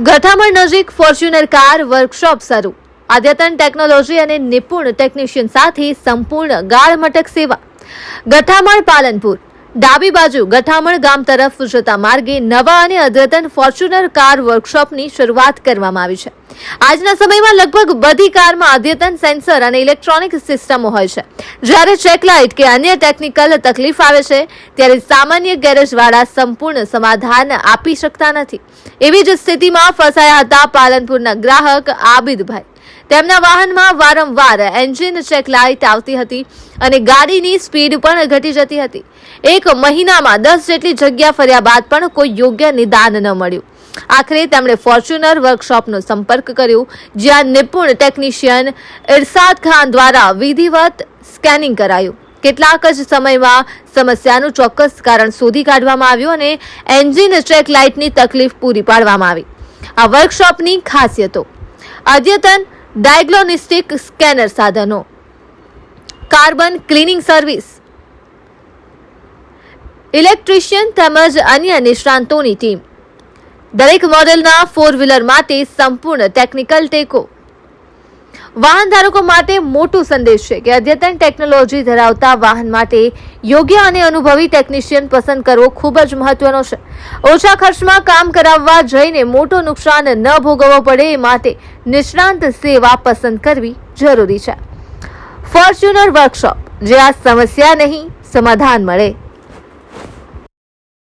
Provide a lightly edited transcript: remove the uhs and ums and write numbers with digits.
ગઠામણ નજીક Fortuner car workshop શરૂ. અદ્યતન ટેકનોલોજી અને નિપુણ ટેકનિશિયન સાથે સંપૂર્ણ ગાળમટક સેવા. ગઠામણ પાલનપુર. ડાબી બાજુ ગઠામણ ગામ તરફ જતા માર્ગે નવા અને અદ્યતન ફોર્ચ્યુનર કાર વર્કશોપની શરૂઆત કરવામાં આવી છે. આજના સમયમાં લગભગ બધી કારમાં અદ્યતન સેન્સર અને ઇલેક્ટ્રોનિક સિસ્ટમો હોય છે. જ્યારે ચેકલાઇટ કે અન્ય ટેકનિકલ તકલીફ આવે છે ત્યારે સામાન્ય ગેરેજવાળા સંપૂર્ણ સમાધાન આપી શકતા નથી. એવી જ સ્થિતિમાં ફસાયા હતા પાલનપુરના ગ્રાહક આબિદભાઈ. તેમના વાહનમાં વારંવાર એન્જિન ચેકલાઇટ આવતી હતી અને ગાડીની સ્પીડ પણ ઘટી જતી હતી. એક મહિનામાં 10 જેટલી જગ્યા ફર્યા બાદ પણ કોઈ યોગ્ય નિદાન ન મળ્યું. આખરે તેમણે ફોર્ચ્યુનર વર્કશોપનો સંપર્ક કર્યો, જ્યાં નિપુણ ટેકનિશિયન ઇરશાદ ખાન દ્વારા વિધિવત સ્કેનિંગ કરાયું. કેટલાક જ સમયમાં સમસ્યાનું ચોક્કસ કારણ શોધી કાઢવામાં આવ્યું અને એન્જિન ચેકલાઇટની તકલીફ પૂરી પાડવામાં આવી. આ વર્કશોપની ખાસિયતો: અદ્યતન ડાયગ્નોસ્ટિક સ્કેનર સાધનો, કાર્બન ક્લિનિંગ સર્વિસ, ઇલેક્ટ્રિશિયન તેમજ અન્ય નિષ્ણાંતોની ટીમ, દરેક મોડેલના 4 વ્હીલર માટે સંપૂર્ણ ટેકનિકલ ટેકો. વાહન ધારકો માટે મોટો સંદેશ છે કે અદ્યતન ટેકનોલોજી ધરાવતા વાહન માટે યોગ્ય અને અનુભવી ટેકનિશિયન પસંદ કરવો ખૂબ જ મહત્વનો છે. ઓછા ખર્ચમાં કામ કરાવવા જઈને મોટું નુકસાન ન ભોગવવો પડે એ માટે નિષ્ણાંત સેવા પસંદ કરવી જરૂરી છે. ફોર્ચ્યુનર વર્કશોપ, જે આ સમસ્યા નહીં સમાધાન મળે.